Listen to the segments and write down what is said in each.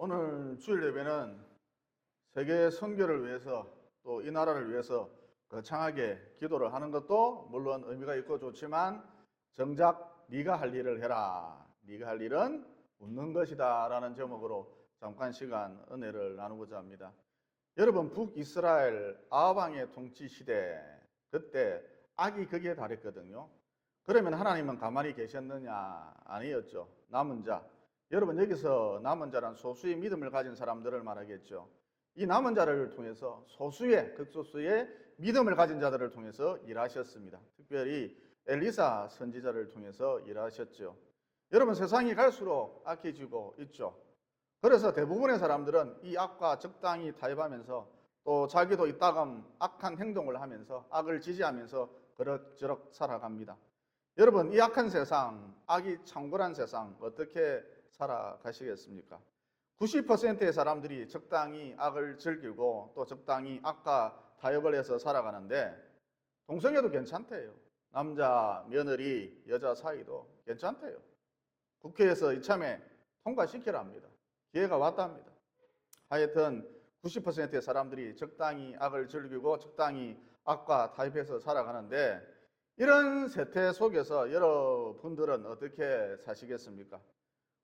오늘 주일 예배는 세계 선교를 위해서 또 이 나라를 위해서 거창하게 기도를 하는 것도 물론 의미가 있고 좋지만 정작 네가 할 일을 해라. 네가 할 일은 웃는 것이다 라는 제목으로 잠깐 시간 은혜를 나누고자 합니다. 여러분, 북이스라엘 아합왕의 통치 시대, 그때 악이 극에 달했거든요. 그러면 하나님은 가만히 계셨느냐? 아니었죠. 남은 자, 여러분, 여기서 남은 자란 소수의 믿음을 가진 사람들을 말하겠죠. 이 남은 자를 통해서 소수의, 극소수의 믿음을 가진 자들을 통해서 일하셨습니다. 특별히 엘리사 선지자를 통해서 일하셨죠. 여러분, 세상이 갈수록 악해지고 있죠. 그래서 대부분의 사람들은 이 악과 적당히 타협하면서 또 자기도 이따금 악한 행동을 하면서 악을 지지하면서 그럭저럭 살아갑니다. 여러분, 이 악한 세상, 악이 창궐한 세상 어떻게 살아가시겠습니까? 90%의 사람들이 적당히 악을 즐기고 또 적당히 악과 타협을 해서 살아가는데 동성애도 괜찮대요. 남자, 며느리, 여자 사이도 괜찮대요. 국회에서 이참에 통과시키라 합니다. 기회가 왔답니다. 하여튼 90%의 사람들이 적당히 악을 즐기고 적당히 악과 타협해서 살아가는데 이런 세태 속에서 여러분들은 어떻게 사시겠습니까?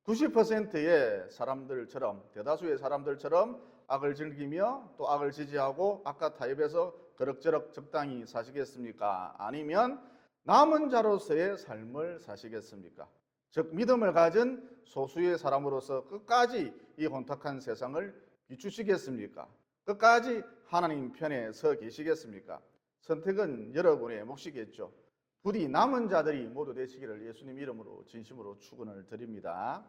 90%의 사람들처럼, 대다수의 사람들처럼 악을 즐기며 또 악을 지지하고 악과 타협해서 그럭저럭 적당히 사시겠습니까? 아니면 남은 자로서의 삶을 사시겠습니까? 즉 믿음을 가진 소수의 사람으로서 끝까지 이 혼탁한 세상을 비추시겠습니까? 끝까지 하나님 편에 서 계시겠습니까? 선택은 여러분의 몫이겠죠. 부디 남은 자들이 모두 되시기를 예수님 이름으로 진심으로 축원을 드립니다.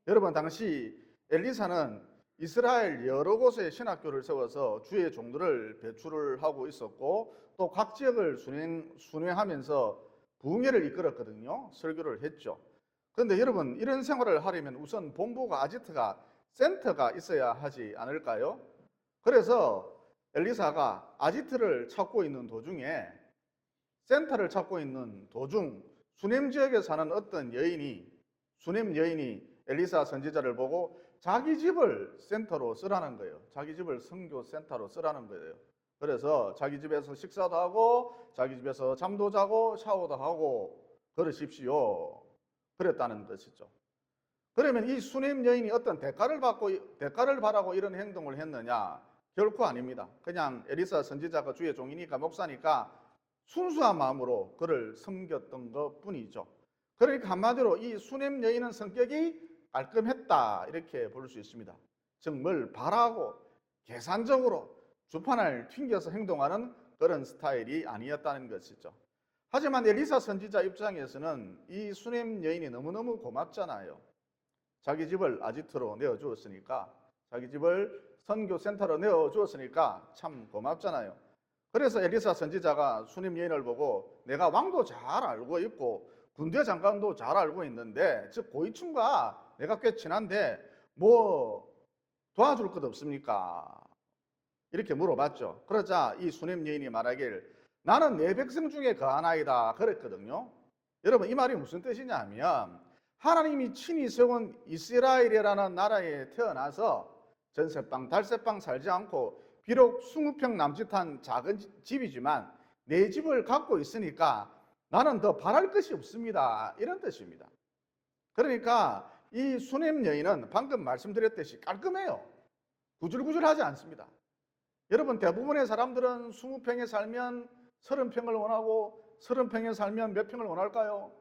여러분, 당시 엘리사는 이스라엘 여러 곳에 신학교를 세워서 주의 종들을 배출을 하고 있었고 또 각 지역을 순회하면서 부흥회를 이끌었거든요. 설교를 했죠. 그런데 여러분, 이런 생활을 하려면 우선 본부가 아지트가 센터가 있어야 하지 않을까요? 그래서 엘리사가 아지트를 찾고 있는 도중에 센터를 찾고 있는 도중 수넴 지역에 사는 어떤 수넴 여인이 엘리사 선지자를 보고 자기 집을 센터로 쓰라는 거예요. 자기 집을 선교 센터로 쓰라는 거예요. 그래서 자기 집에서 식사도 하고 자기 집에서 잠도 자고 샤워도 하고 그러십시오. 그랬다는 것이죠. 그러면 이 수넴 여인이 어떤 대가를 바라고 이런 행동을 했느냐? 결코 아닙니다. 그냥 엘리사 선지자가 주의 종이니까 목사니까 순수한 마음으로 그를 섬겼던 것 뿐이죠. 그러니까 한마디로 이 수넴 여인은 성격이 깔끔했다 이렇게 볼 수 있습니다. 즉 뭘 바라고 계산적으로 주판을 튕겨서 행동하는 그런 스타일이 아니었다는 것이죠. 하지만 엘리사 선지자 입장에서는 이 수넴 여인이 너무너무 고맙잖아요. 자기 집을 아지트로 내어주었으니까, 자기 집을 선교센터로 내어주었으니까 참 고맙잖아요. 그래서 엘리사 선지자가 수넴 여인을 보고 내가 왕도 잘 알고 있고 군대 장관도 잘 알고 있는데 즉 고위층과 내가 꽤 친한데 뭐 도와줄 것 없습니까? 이렇게 물어봤죠. 그러자 이 수넴 여인이 말하길 나는 내 백성 중에 거하나이다 그랬거든요. 여러분, 이 말이 무슨 뜻이냐면 하나님이 친히 세운 이스라엘이라는 나라에 태어나서 전세방 달세방 살지 않고 비록 20평 남짓한 작은 집이지만 내 집을 갖고 있으니까 나는 더 바랄 것이 없습니다. 이런 뜻입니다. 그러니까 이 수넴 여인은 방금 말씀드렸듯이 깔끔해요. 구질구질하지 않습니다. 여러분, 대부분의 사람들은 20평에 살면 30평을 원하고 30평에 살면 몇 평을 원할까요?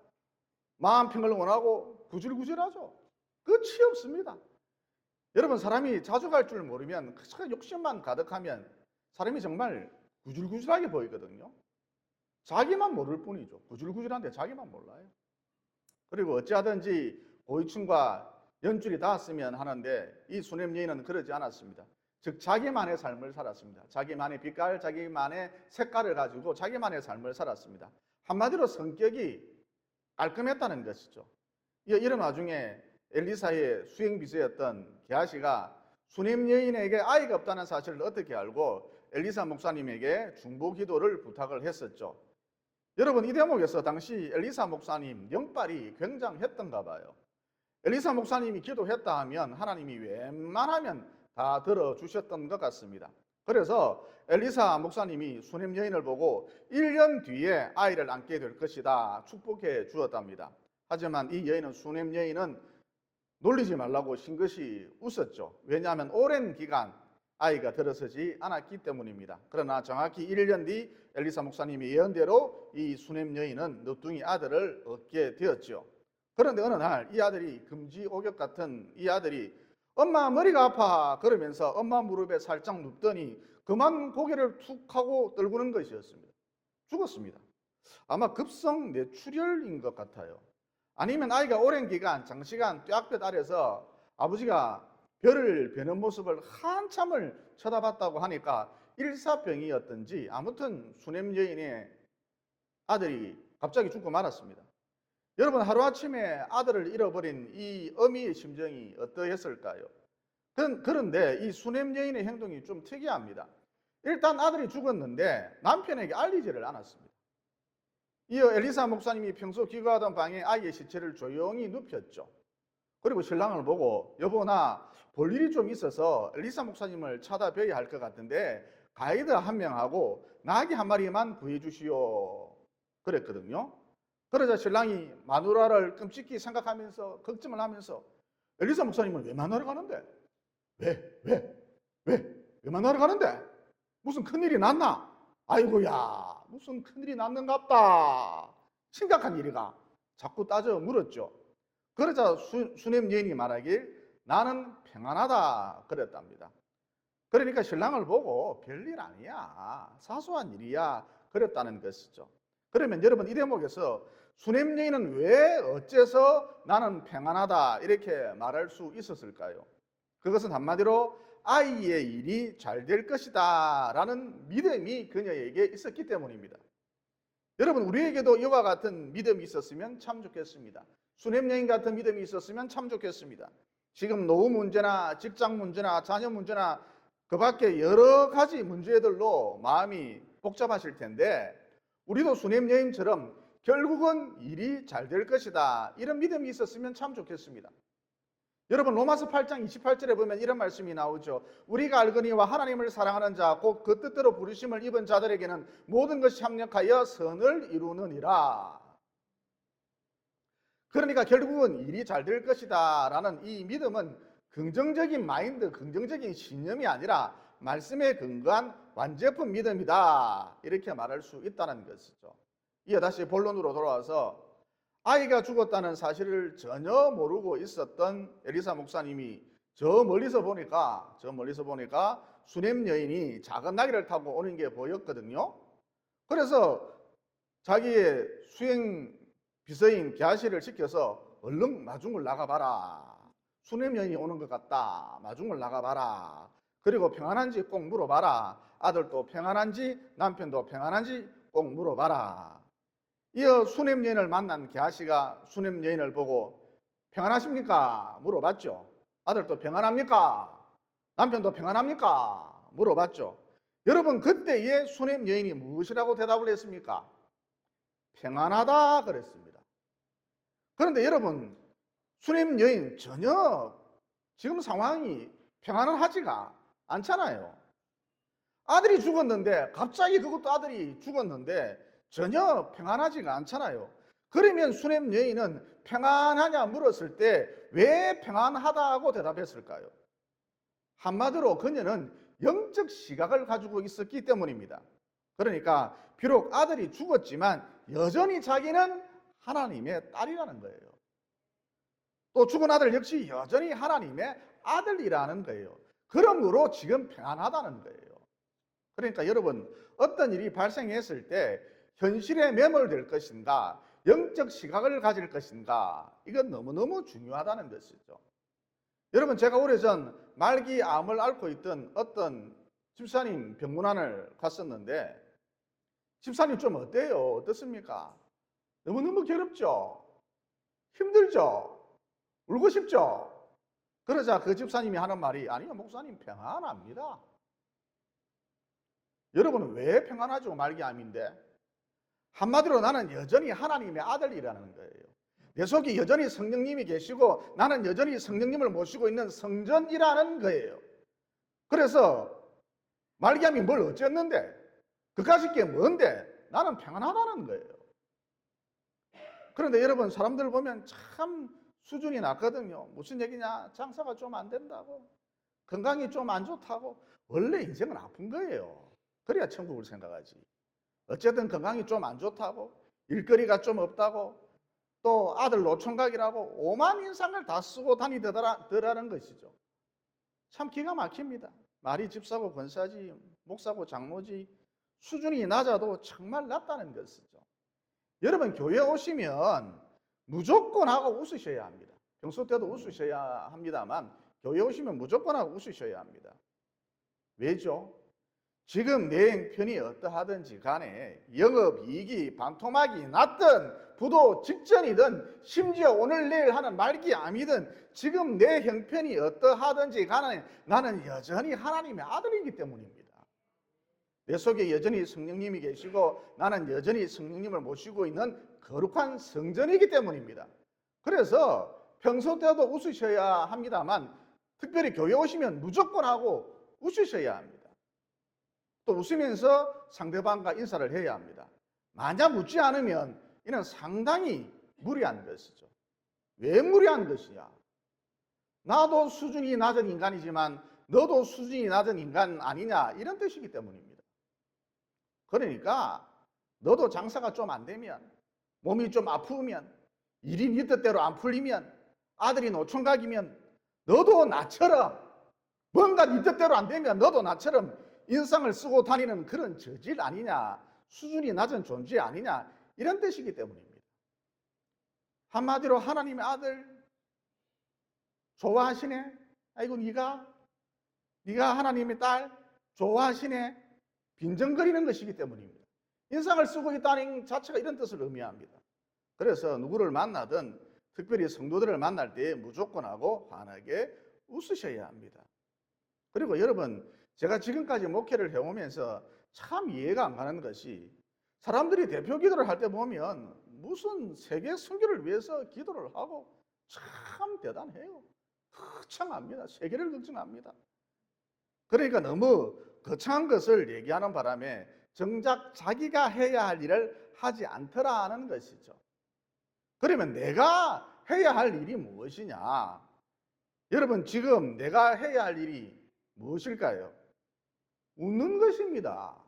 40평을 원하고 구질구질하죠. 끝이 없습니다. 여러분, 사람이 자주 갈 줄 모르면 욕심만 가득하면 사람이 정말 구질구질하게 보이거든요. 자기만 모를 뿐이죠. 구질구질한데 자기만 몰라요. 그리고 어찌하든지 고위층과 연줄이 닿았으면 하는데 이 수넴 여인은 그러지 않았습니다. 즉 자기만의 삶을 살았습니다. 자기만의 빛깔, 자기만의 색깔을 가지고 자기만의 삶을 살았습니다. 한마디로 성격이 깔끔했다는 것이죠. 이런 와중에 엘리사의 수행비서였던 게하시가 수넴 여인에게 아이가 없다는 사실을 어떻게 알고 엘리사 목사님에게 중보 기도를 부탁을 했었죠. 여러분, 이 대목에서 당시 엘리사 목사님 영빨이 굉장했던가 봐요. 엘리사 목사님이 기도했다 하면 하나님이 웬만하면 다 들어주셨던 것 같습니다. 그래서 엘리사 목사님이 수냄 여인을 보고 1년 뒤에 아이를 낳게 될 것이다 축복해 주었답니다. 하지만 이 여인은, 수냄 여인은 놀리지 말라고 싱긋이 웃었죠. 왜냐하면 오랜 기간 아이가 들어서지 않았기 때문입니다. 그러나 정확히 1년 뒤 엘리사 목사님이 예언대로 이 수냄 여인은 늦둥이 아들을 얻게 되었죠. 그런데 어느 날 이 아들이 금지옥역 같은 이 아들이 엄마 머리가 아파 그러면서 엄마 무릎에 살짝 눕더니 그만 고개를 툭 하고 떨구는 것이었습니다. 죽었습니다. 아마 급성 뇌출혈인 것 같아요. 아니면 아이가 오랜 기간 장시간 뙤약볕 아래서 아버지가 별을 베는 모습을 한참을 쳐다봤다고 하니까 일사병이었던지 아무튼 수냄 여인의 아들이 갑자기 죽고 말았습니다. 여러분, 하루아침에 아들을 잃어버린 이 어미의 심정이 어떠했을까요? 그런데 이 수냄 여인의 행동이 좀 특이합니다. 일단 아들이 죽었는데 남편에게 알리지를 않았습니다. 이어 엘리사 목사님이 평소 기거하던 방에 아이의 시체를 조용히 눕혔죠. 그리고 신랑을 보고 여보, 나 볼 일이 좀 있어서 엘리사 목사님을 찾아뵈야 할 것 같은데 가이드 한 명하고 나귀 한 마리만 구해주시오 그랬거든요. 그러자 신랑이 마누라를 끔찍히 생각하면서 걱정을 하면서 엘리사 목사님은 왜 만나러 가는데? 왜 만나러 가는데? 무슨 큰일이 났나? 아이고야, 무슨 큰일이 났는갑다. 심각한 일이가. 자꾸 따져 물었죠. 그러자 수냄 여인이 말하길 나는 평안하다 그랬답니다. 그러니까 신랑을 보고 별일 아니야, 사소한 일이야 그랬다는 것이죠. 그러면 여러분, 이 대목에서 수냄 여인은 왜 어째서 나는 평안하다 이렇게 말할 수 있었을까요? 그것은 한마디로 아이의 일이 잘 될 것이다 라는 믿음이 그녀에게 있었기 때문입니다. 여러분, 우리에게도 이와 같은 믿음이 있었으면 참 좋겠습니다. 수냄 여인 같은 믿음이 있었으면 참 좋겠습니다. 지금 노후 문제나 직장 문제나 자녀 문제나 그 밖에 여러 가지 문제들로 마음이 복잡하실 텐데 우리도 수냄 여인처럼 결국은 일이 잘 될 것이다 이런 믿음이 있었으면 참 좋겠습니다. 여러분, 로마서 8장 28절에 보면 이런 말씀이 나오죠. 우리가 알거니와 하나님을 사랑하는 자 곧 그 뜻대로 부르심을 입은 자들에게는 모든 것이 합력하여 선을 이루느니라. 그러니까 결국은 일이 잘 될 것이다 라는 이 믿음은 긍정적인 마인드, 긍정적인 신념이 아니라 말씀에 근거한 완제품 믿음이다 이렇게 말할 수 있다는 것이죠. 이어 다시 본론으로 돌아와서 아이가 죽었다는 사실을 전혀 모르고 있었던 엘리사 목사님이 저 멀리서 보니까 수냄 여인이 작은 나귀를 타고 오는 게 보였거든요. 그래서 자기의 수행 비서인 게하시를 시켜서 얼른 마중을 나가봐라. 수냄 여인이 오는 것 같다. 마중을 나가봐라. 그리고 평안한지 꼭 물어봐라. 아들도 평안한지 남편도 평안한지 꼭 물어봐라. 이어 수냄 여인을 만난 게하시가 수냄 여인을 보고 평안하십니까? 물어봤죠. 아들도 평안합니까? 남편도 평안합니까? 물어봤죠. 여러분, 그때의 수냄 여인이 무엇이라고 대답을 했습니까? 평안하다 그랬습니다. 그런데 여러분, 수냄 여인 전혀 지금 상황이 평안하지가 않잖아요. 아들이 죽었는데, 갑자기 그것도 아들이 죽었는데 전혀 평안하지가 않잖아요. 그러면 수냄 여인은 평안하냐 물었을 때 왜 평안하다고 대답했을까요? 한마디로 그녀는 영적 시각을 가지고 있었기 때문입니다. 그러니까 비록 아들이 죽었지만 여전히 자기는 하나님의 딸이라는 거예요. 또 죽은 아들 역시 여전히 하나님의 아들이라는 거예요. 그러므로 지금 평안하다는 거예요. 그러니까 여러분, 어떤 일이 발생했을 때 현실에 매몰될 것인가, 영적 시각을 가질 것인가, 이건 너무너무 중요하다는 것이죠. 여러분, 제가 오래전 말기 암을 앓고 있던 어떤 집사님 병문안을 갔었는데 집사님 좀 어때요? 어떻습니까? 너무너무 괴롭죠? 힘들죠? 울고 싶죠? 그러자 그 집사님이 하는 말이 아니요, 목사님 평안합니다. 여러분은 왜 평안하죠? 말기암인데. 한마디로 나는 여전히 하나님의 아들이라는 거예요. 내 속에 여전히 성령님이 계시고 나는 여전히 성령님을 모시고 있는 성전이라는 거예요. 그래서 말기암이 뭘 어쨌는데, 그까짓 게 뭔데, 나는 평안하다는 거예요. 그런데 여러분, 사람들 보면 참 수준이 낮거든요. 무슨 얘기냐? 장사가 좀 안 된다고, 건강이 좀 안 좋다고. 원래 인생은 아픈 거예요. 그래야 천국을 생각하지. 어쨌든 건강이 좀 안 좋다고, 일거리가 좀 없다고, 또 아들 노총각이라고 오만 인상을 다 쓰고 다니더라는 것이죠. 참 기가 막힙니다. 말이 집사고 권사지, 목사고 장로지, 수준이 낮아도 정말 낮다는 것이죠. 여러분, 교회 오시면 무조건 하고 웃으셔야 합니다. 평소 때도 웃으셔야 합니다만 교회 오시면 무조건 하고 웃으셔야 합니다. 왜죠? 지금 내 형편이 어떠하든지 간에 영업이익이 반토막이 났든 부도 직전이든 심지어 오늘 내일 하는 말기암이든 지금 내 형편이 어떠하든지 간에 나는 여전히 하나님의 아들이기 때문입니다. 내 속에 여전히 성령님이 계시고 나는 여전히 성령님을 모시고 있는 거룩한 성전이기 때문입니다. 그래서 평소 때도 웃으셔야 합니다만 특별히 교회 오시면 무조건 하고 웃으셔야 합니다. 또 웃으면서 상대방과 인사를 해야 합니다. 만약 웃지 않으면 이는 상당히 무리한 것이죠. 왜 무리한 것이냐? 나도 수준이 낮은 인간이지만 너도 수준이 낮은 인간 아니냐, 이런 뜻이기 때문입니다. 그러니까 너도 장사가 좀 안 되면, 몸이 좀 아프면, 일이 네 뜻대로 안 풀리면, 아들이 노총각이면 너도 나처럼, 뭔가 네 뜻대로 안 되면 너도 나처럼 인상을 쓰고 다니는 그런 저질 아니냐, 수준이 낮은 존재 아니냐, 이런 뜻이기 때문입니다. 한마디로 하나님의 아들 좋아하시네? 아이고 네가 하나님의 딸 좋아하시네? 빈정거리는 것이기 때문입니다. 인상을 쓰고 있다는 자체가 이런 뜻을 의미합니다. 그래서 누구를 만나든 특별히 성도들을 만날 때 무조건 하고 환하게 웃으셔야 합니다. 그리고 여러분, 제가 지금까지 목회를 해오면서 참 이해가 안 가는 것이, 사람들이 대표 기도를 할 때 보면 무슨 세계 선교를 위해서 기도를 하고 참 대단해요. 거창합니다. 세계를 걱정합니다. 그러니까 너무 거창한 것을 얘기하는 바람에 정작 자기가 해야 할 일을 하지 않더라는 것이죠. 그러면 내가 해야 할 일이 무엇이냐? 여러분, 지금 내가 해야 할 일이 무엇일까요? 웃는 것입니다.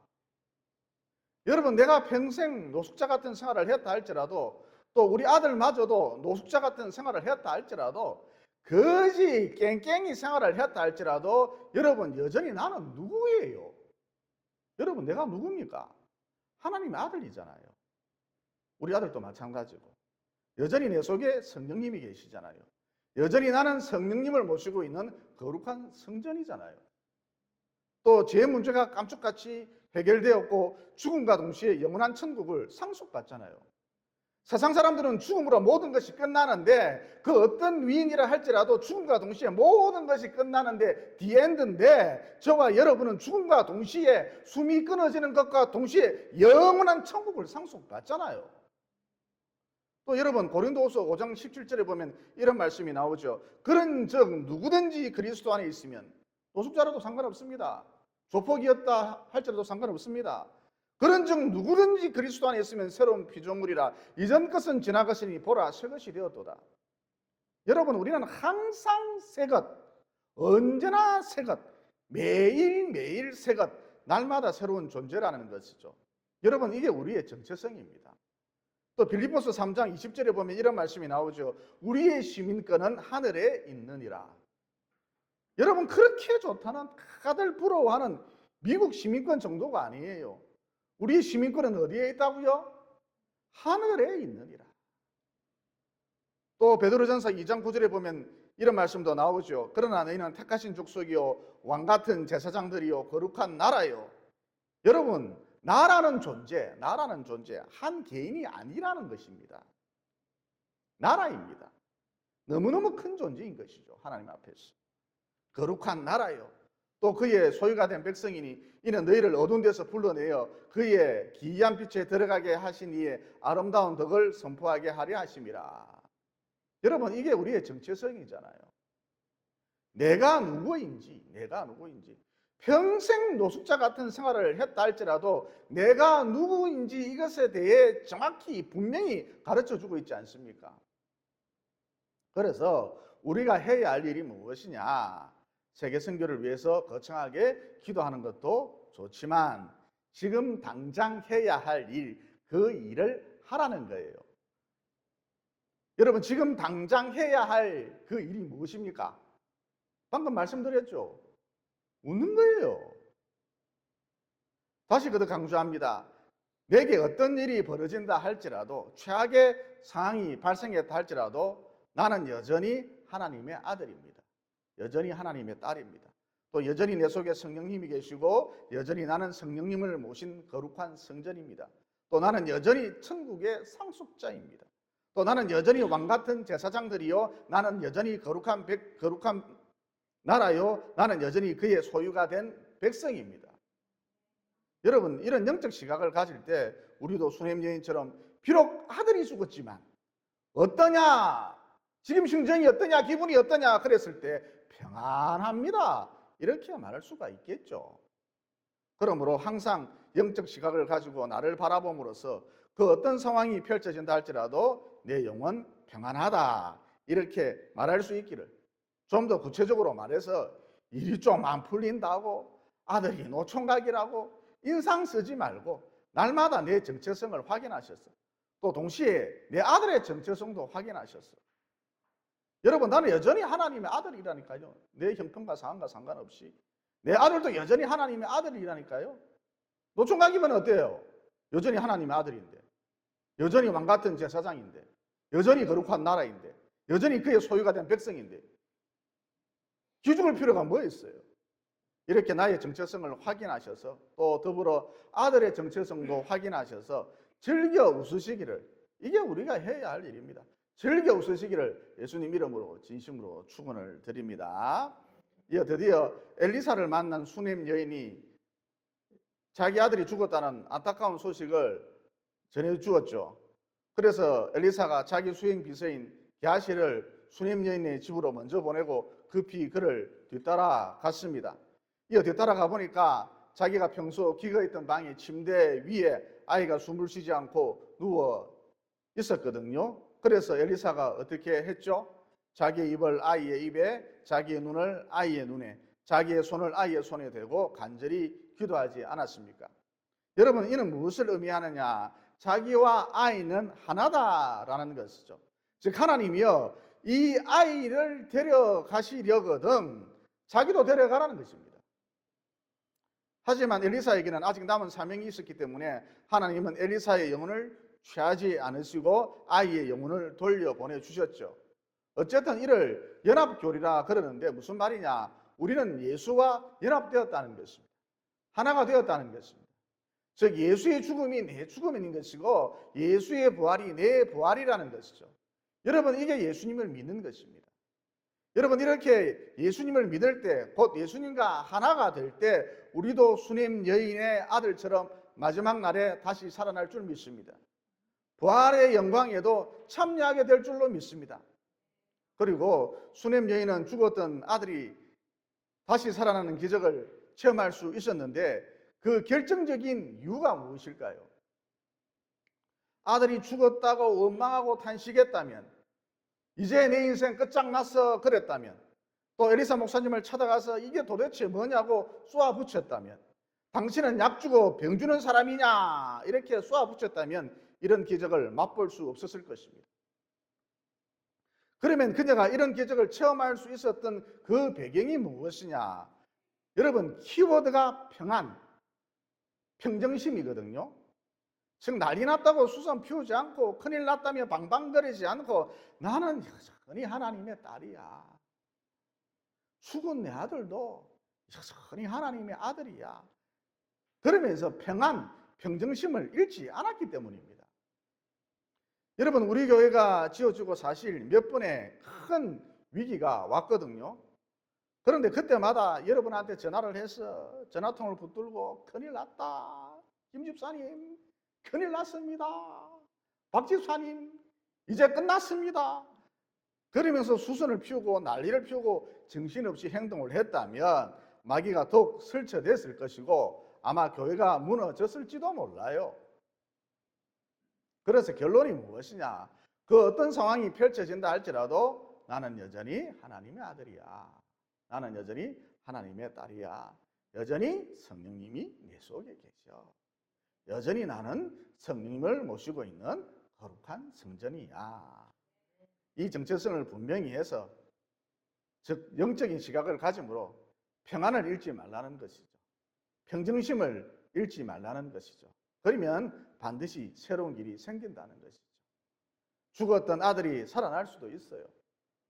여러분, 내가 평생 노숙자 같은 생활을 했다 할지라도, 또 우리 아들마저도 노숙자 같은 생활을 했다 할지라도, 거지 깽깽이 생활을 했다 할지라도 여러분, 여전히 나는 누구예요? 여러분, 내가 누굽니까? 하나님의 아들이잖아요. 우리 아들도 마찬가지고 여전히 내 속에 성령님이 계시잖아요. 여전히 나는 성령님을 모시고 있는 거룩한 성전이잖아요. 또 제 문제가 깜짝같이 해결되었고 죽음과 동시에 영원한 천국을 상속받잖아요. 세상 사람들은 죽음으로 모든 것이 끝나는데, 그 어떤 위인이라 할지라도 죽음과 동시에 모든 것이 끝나는데 디엔드인데, 저와 여러분은 죽음과 동시에 숨이 끊어지는 것과 동시에 영원한 천국을 상속받잖아요. 또 여러분, 고린도후서 5장 17절에 보면 이런 말씀이 나오죠. 그런즉 누구든지 그리스도 안에 있으면, 노숙자라도 상관없습니다. 조폭이었다 할지라도 상관없습니다. 그런즉 누구든지 그리스도 안에 있으면 새로운 피조물이라, 이전 것은 지나갔으니 보라 새 것이 되었도다. 여러분, 우리는 항상 새 것, 언제나 새 것, 매일매일 새 것, 날마다 새로운 존재라는 것이죠. 여러분, 이게 우리의 정체성입니다. 또 빌립보서 3장 20절에 보면 이런 말씀이 나오죠. 우리의 시민권은 하늘에 있느니라. 여러분, 그렇게 좋다는 다들 부러워하는 미국 시민권 정도가 아니에요. 우리의 시민권은 어디에 있다고요? 하늘에 있느니라. 또 베드로전서 2장 9절에 보면 이런 말씀도 나오죠. 그러나 너희는 택하신 족속이요 왕같은 제사장들이요 거룩한 나라요. 여러분, 나라는 존재 한 개인이 아니라는 것입니다. 나라입니다. 너무너무 큰 존재인 것이죠. 하나님 앞에서. 거룩한 나라요. 또 그의 소유가 된 백성이니 이는 너희를 어두운 데서 불러내어 그의 기이한 빛에 들어가게 하신 이의 아름다운 덕을 선포하게 하려 하심이라. 여러분, 이게 우리의 정체성이잖아요. 내가 누구인지 평생 노숙자 같은 생활을 했다 할지라도 내가 누구인지 이것에 대해 정확히 분명히 가르쳐주고 있지 않습니까? 그래서 우리가 해야 할 일이 무엇이냐? 세계 선교를 위해서 거창하게 기도하는 것도 좋지만 지금 당장 해야 할 일, 그 일을 하라는 거예요. 여러분, 지금 당장 해야 할 그 일이 무엇입니까? 방금 말씀드렸죠. 웃는 거예요. 다시 그도 강조합니다. 내게 어떤 일이 벌어진다 할지라도, 최악의 상황이 발생했다 할지라도 나는 여전히 하나님의 아들입니다. 여전히 하나님의 딸입니다. 또 여전히 내 속에 성령님이 계시고 여전히 나는 성령님을 모신 거룩한 성전입니다. 또 나는 여전히 천국의 상속자입니다. 또 나는 여전히 왕같은 제사장들이요, 나는 여전히 거룩한 나라요, 나는 여전히 그의 소유가 된 백성입니다. 여러분, 이런 영적 시각을 가질 때 우리도 수냄 여인처럼 비록 아들이 죽었지만 어떠냐, 지금 심정이 어떠냐, 기분이 어떠냐 그랬을 때 평안합니다, 이렇게 말할 수가 있겠죠. 그러므로 항상 영적 시각을 가지고 나를 바라봄으로써 그 어떤 상황이 펼쳐진다 할지라도 내 영혼 평안하다, 이렇게 말할 수 있기를. 좀 더 구체적으로 말해서 일이 좀 안 풀린다고 아들이 노총각이라고 인상 쓰지 말고 날마다 내 정체성을 확인하셨어. 또 동시에 내 아들의 정체성도 확인하셨어. 여러분, 나는 여전히 하나님의 아들이라니까요. 내 형편과 상황과 상관없이 내 아들도 여전히 하나님의 아들이라니까요. 노총각이면 어때요? 여전히 하나님의 아들인데, 여전히 왕같은 제사장인데, 여전히 거룩한 나라인데, 여전히 그의 소유가 된 백성인데 기죽을 필요가 뭐 있어요? 이렇게 나의 정체성을 확인하셔서 또 더불어 아들의 정체성도 확인하셔서 즐겨 웃으시기를, 이게 우리가 해야 할 일입니다. 즐겨 웃으시기를 예수님 이름으로 진심으로 축원을 드립니다. 이어 드디어 엘리사를 만난 수냄 여인이 자기 아들이 죽었다는 안타까운 소식을 전해주었죠. 그래서 엘리사가 자기 수행 비서인 게하시를 수냄 여인의 집으로 먼저 보내고 급히 그를 뒤따라 갔습니다. 이어 뒤따라가 보니까 자기가 평소 기거했던 방의 침대 위에 아이가 숨을 쉬지 않고 누워 있었거든요. 그래서 엘리사가 어떻게 했죠? 자기의 입을 아이의 입에, 자기의 눈을 아이의 눈에, 자기의 손을 아이의 손에 대고 간절히 기도하지 않았습니까? 여러분, 이는 무엇을 의미하느냐? 자기와 아이는 하나다라는 것이죠. 즉 하나님이요, 이 아이를 데려가시려거든 자기도 데려가라는 것입니다. 하지만 엘리사에게는 아직 남은 사명이 있었기 때문에 하나님은 엘리사의 영혼을 취하지 않으시고 아이의 영혼을 돌려보내주셨죠. 어쨌든 이를 연합교리라 그러는데 무슨 말이냐? 우리는 예수와 연합되었다는 것입니다. 하나가 되었다는 것입니다. 즉 예수의 죽음이 내 죽음인 것이고 예수의 부활이 내 부활이라는 것이죠. 여러분, 이게 예수님을 믿는 것입니다. 여러분, 이렇게 예수님을 믿을 때, 곧 예수님과 하나가 될 때 우리도 수냄 여인의 아들처럼 마지막 날에 다시 살아날 줄 믿습니다. 부활의 영광에도 참여하게 될 줄로 믿습니다. 그리고 수냄 여인은 죽었던 아들이 다시 살아나는 기적을 체험할 수 있었는데 그 결정적인 이유가 무엇일까요? 아들이 죽었다고 원망하고 탄식했다면, 이제 내 인생 끝장났어 그랬다면, 또 에리사 목사님을 찾아가서 이게 도대체 뭐냐고 쏘아붙였다면, 당신은 약 주고 병 주는 사람이냐 이렇게 쏘아붙였다면 이런 기적을 맛볼 수 없었을 것입니다. 그러면 그녀가 이런 기적을 체험할 수 있었던 그 배경이 무엇이냐? 여러분, 키워드가 평안, 평정심이거든요. 즉 난리 났다고 수선 피우지 않고 큰일 났다며 방방거리지 않고 나는 여전히 하나님의 딸이야. 죽은 내 아들도 여전히 하나님의 아들이야. 그러면서 평안, 평정심을 잃지 않았기 때문입니다. 여러분, 우리 교회가 지어지고 사실 몇 번의 큰 위기가 왔거든요. 그런데 그때마다 여러분한테 전화를 해서 전화통을 붙들고 큰일 났다, 김 집사님 큰일 났습니다, 박 집사님 이제 끝났습니다, 그러면서 수선을 피우고 난리를 피우고 정신없이 행동을 했다면 마귀가 더욱 설쳐됐을 것이고 아마 교회가 무너졌을지도 몰라요. 그래서 결론이 무엇이냐? 그 어떤 상황이 펼쳐진다 할지라도 나는 여전히 하나님의 아들이야. 나는 여전히 하나님의 딸이야. 여전히 성령님이 내 속에 계셔. 여전히 나는 성령님을 모시고 있는 거룩한 성전이야. 이 정체성을 분명히 해서 즉 영적인 시각을 가짐으로 평안을 잃지 말라는 것이죠. 평정심을 잃지 말라는 것이죠. 그러면 반드시 새로운 길이 생긴다는 것이죠. 죽었던 아들이 살아날 수도 있어요.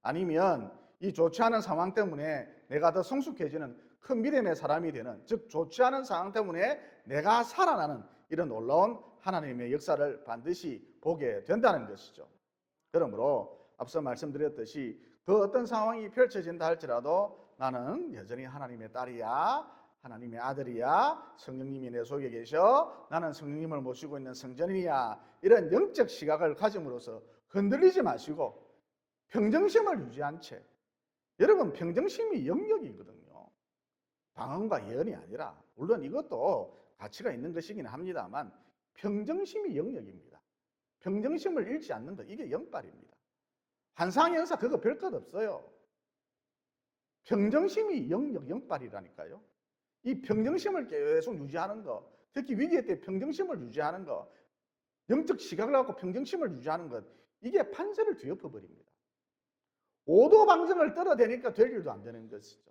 아니면 이 좋지 않은 상황 때문에 내가 더 성숙해지는 큰 믿음의 사람이 되는, 즉 좋지 않은 상황 때문에 내가 살아나는 이런 놀라운 하나님의 역사를 반드시 보게 된다는 것이죠. 그러므로 앞서 말씀드렸듯이 그 어떤 상황이 펼쳐진다 할지라도 나는 여전히 하나님의 딸이야, 하나님의 아들이야, 성령님이 내 속에 계셔, 나는 성령님을 모시고 있는 성전이야, 이런 영적 시각을 가짐으로써 흔들리지 마시고 평정심을 유지한 채, 여러분 평정심이 영역이거든요. 방언과 예언이 아니라, 물론 이것도 가치가 있는 것이긴 합니다만 평정심이 영역입니다. 평정심을 잃지 않는 것, 이게 영빨입니다. 한상의 의사 그거 별 것 없어요. 평정심이 영역, 영빨이라니까요. 이 평정심을 계속 유지하는 것, 특히 위기의 때 평정심을 유지하는 것, 영적 시각을 갖고 평정심을 유지하는 것, 이게 판세를 뒤엎어버립니다. 오도방정을 떨어대니까 될 일도 안 되는 것이죠.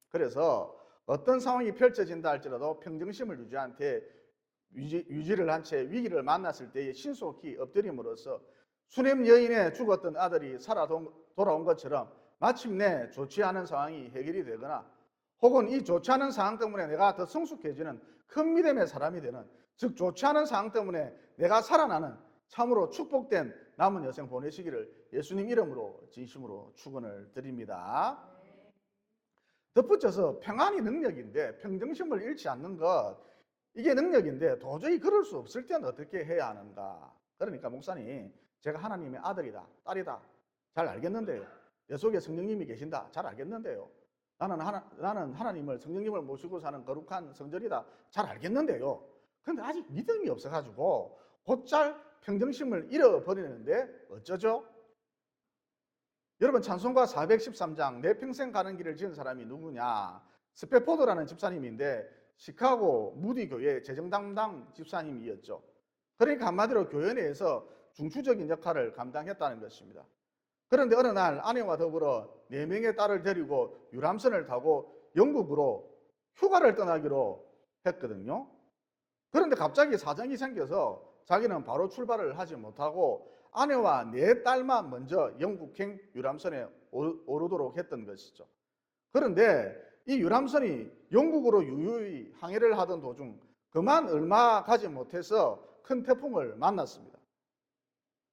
그래서 어떤 상황이 펼쳐진다 할지라도 평정심을 유지를 한 채 위기를 만났을 때에 신속히 엎드림으로써 수냄 여인의 죽었던 아들이 살아 돌아온 것처럼 마침내 좋지 않은 상황이 해결이 되거나, 혹은 이 좋지 않은 상황 때문에 내가 더 성숙해지는 큰 믿음의 사람이 되는, 즉 좋지 않은 상황 때문에 내가 살아나는 참으로 축복된 남은 여생 보내시기를 예수님 이름으로 진심으로 축원을 드립니다. 덧붙여서 평안이 능력인데 평정심을 잃지 않는 것, 이게 능력인데 도저히 그럴 수 없을 때는 어떻게 해야 하는가? 그러니까 목사님, 제가 하나님의 아들이다, 딸이다, 잘 알겠는데요. 내 속에 성령님이 계신다, 잘 알겠는데요. 나는 하나님을, 성령님을 모시고 사는 거룩한 성전이다, 잘 알겠는데요. 그런데 아직 믿음이 없어가지고 곧잘 평정심을 잃어버리는데 어쩌죠? 여러분, 찬송가 413장 내 평생 가는 길을 지은 사람이 누구냐? 스페포드라는 집사님인데 시카고 무디 교회 재정담당 집사님이었죠. 그러니까 한마디로 교회 내에서 중추적인 역할을 감당했다는 것입니다. 그런데 어느 날 아내와 더불어 4명의 딸을 데리고 유람선을 타고 영국으로 휴가를 떠나기로 했거든요. 그런데 갑자기 사정이 생겨서 자기는 바로 출발을 하지 못하고 아내와 4딸만 먼저 영국행 유람선에 오르도록 했던 것이죠. 그런데 이 유람선이 영국으로 유유히 항해를 하던 도중 그만 얼마 가지 못해서 큰 태풍을 만났습니다.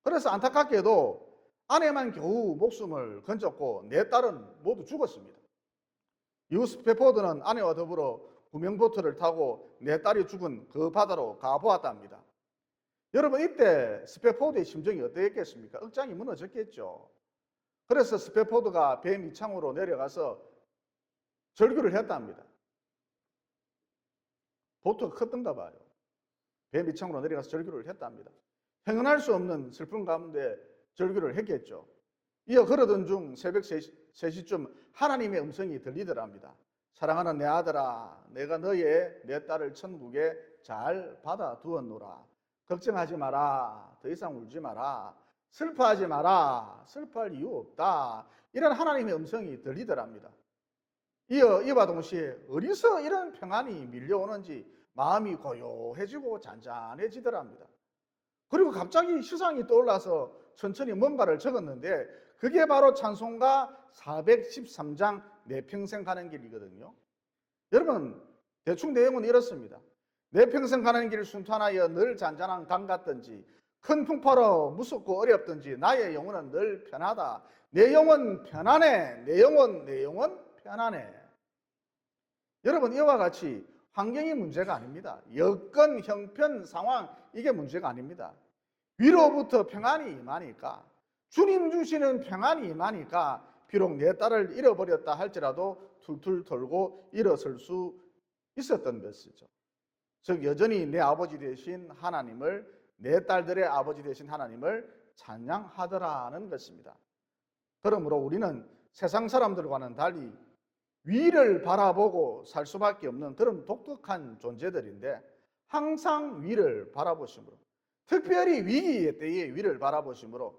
그래서 안타깝게도 아내만 겨우 목숨을 건졌고 4딸은 모두 죽었습니다. 이후 스페포드는 아내와 더불어 구명보트를 타고 4딸이 죽은 그 바다로 가보았답니다. 여러분, 이때 스페포드의 심정이 어땠겠습니까? 억장이 무너졌겠죠. 그래서 스페포드가 배 밑창으로 내려가서 절규를 했답니다. 보트가 컸던가 봐요. 배 밑창으로 내려가서 절규를 했답니다. 행언할 수 없는 슬픔 가운데 절규를 했겠죠. 이어 걸어던 중 새벽 3시쯤 하나님의 음성이 들리더랍니다. 사랑하는 내 아들아, 내가 내 딸을 천국에 잘 받아두었노라. 걱정하지 마라. 더 이상 울지 마라. 슬퍼하지 마라. 슬퍼할 이유 없다. 이런 하나님의 음성이 들리더랍니다. 이와 동시에 어디서 이런 평안이 밀려오는지 마음이 고요해지고 잔잔해지더랍니다. 그리고 갑자기 시상이 떠올라서 천천히 뭔가를 적었는데 그게 바로 찬송가 413장 내 평생 가는 길이거든요. 여러분, 대충 내용은 이렇습니다. 내 평생 가는 길 순탄하여 늘 잔잔한 강 같든지 큰 풍파로 무섭고 어렵든지 나의 영혼은 늘 편하다. 내 영혼 편안해. 내 영혼 편안해. 여러분, 이와 같이 환경이 문제가 아닙니다. 여건, 형편, 상황, 이게 문제가 아닙니다. 위로부터 평안이 임하니까 주님 주시는 평안이 임하니까 비록 내 딸을 잃어버렸다 할지라도 툴툴 돌고 일어설 수 있었던 것이죠. 즉 여전히 내 아버지 되신 하나님을, 내 딸들의 아버지 되신 하나님을 찬양하더라는 것입니다. 그러므로 우리는 세상 사람들과는 달리 위를 바라보고 살 수밖에 없는 그런 독특한 존재들인데, 항상 위를 바라보심으로, 특별히 위기의 때에 위를 바라보심으로,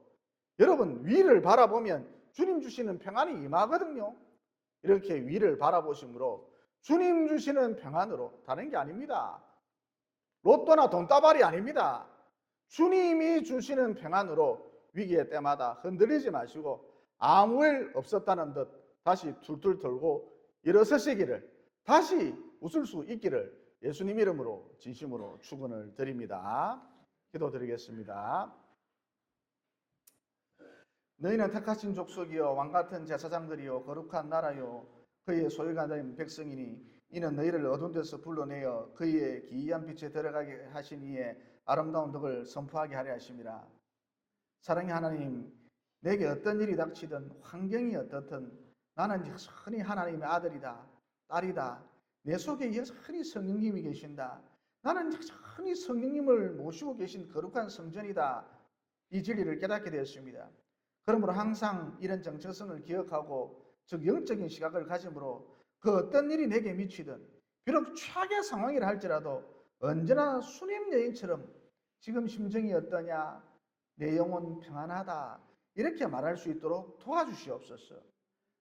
여러분 위를 바라보면 주님 주시는 평안이 임하거든요. 이렇게 위를 바라보심으로 주님 주시는 평안으로, 다른 게 아닙니다. 로또나 돈다발이 아닙니다. 주님이 주시는 평안으로 위기의 때마다 흔들리지 마시고 아무 일 없었다는 듯 다시 툴툴 돌고 일어서시기를, 다시 웃을 수 있기를 예수님 이름으로 진심으로 축원을 드립니다. 기도드리겠습니다. 너희는 택하신 족속이요 왕같은 제사장들이요 거룩한 나라요 그의 소유가 된 백성이니 이는 너희를 어두운 데서 불러내어 그의 기이한 빛에 들어가게 하신 이의 아름다운 덕을 선포하게 하려 하심이라. 사랑의 하나님, 내게 어떤 일이 닥치든 환경이 어떻든 나는 여전히 하나님의 아들이다, 딸이다. 내 속에 여전히 성령님이 계신다. 나는 여전히 성령님을 모시고 계신 거룩한 성전이다. 이 진리를 깨닫게 되었습니다. 그러므로 항상 이런 정체성을 기억하고, 즉 영적인 시각을 가짐으로 그 어떤 일이 내게 미치든, 비록 최악의 상황이라 할지라도 언제나 수님 여인처럼 지금 심정이 어떠냐, 내 영혼 평안하다, 이렇게 말할 수 있도록 도와주시옵소서.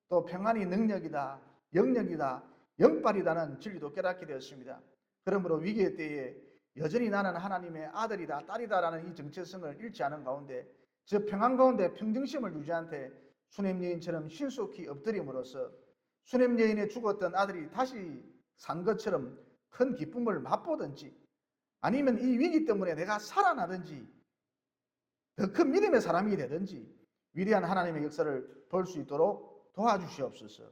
또 평안이 능력이다, 영력이다, 영빨이다는 진리도 깨닫게 되었습니다. 그러므로 위기의 때에 여전히 나는 하나님의 아들이다, 딸이다라는 이 정체성을 잃지 않은 가운데, 저 평안 가운데 평정심을 유지한 채 수냄 여인처럼 신속히 엎드림으로써 수냄 여인의 죽었던 아들이 다시 산 것처럼 큰 기쁨을 맛보든지, 아니면 이 위기 때문에 내가 살아나든지 더 큰 믿음의 사람이 되든지 위대한 하나님의 역사를 볼 수 있도록 도와주시옵소서.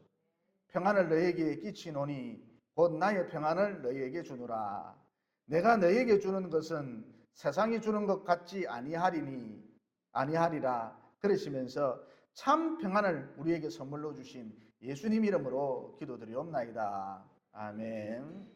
평안을 너에게 끼치노니 곧 나의 평안을 너에게 주노라. 내가 너에게 주는 것은 세상이 주는 것 같지 아니하리라. 그러시면서 참 평안을 우리에게 선물로 주신 예수님 이름으로 기도드리옵나이다. 아멘.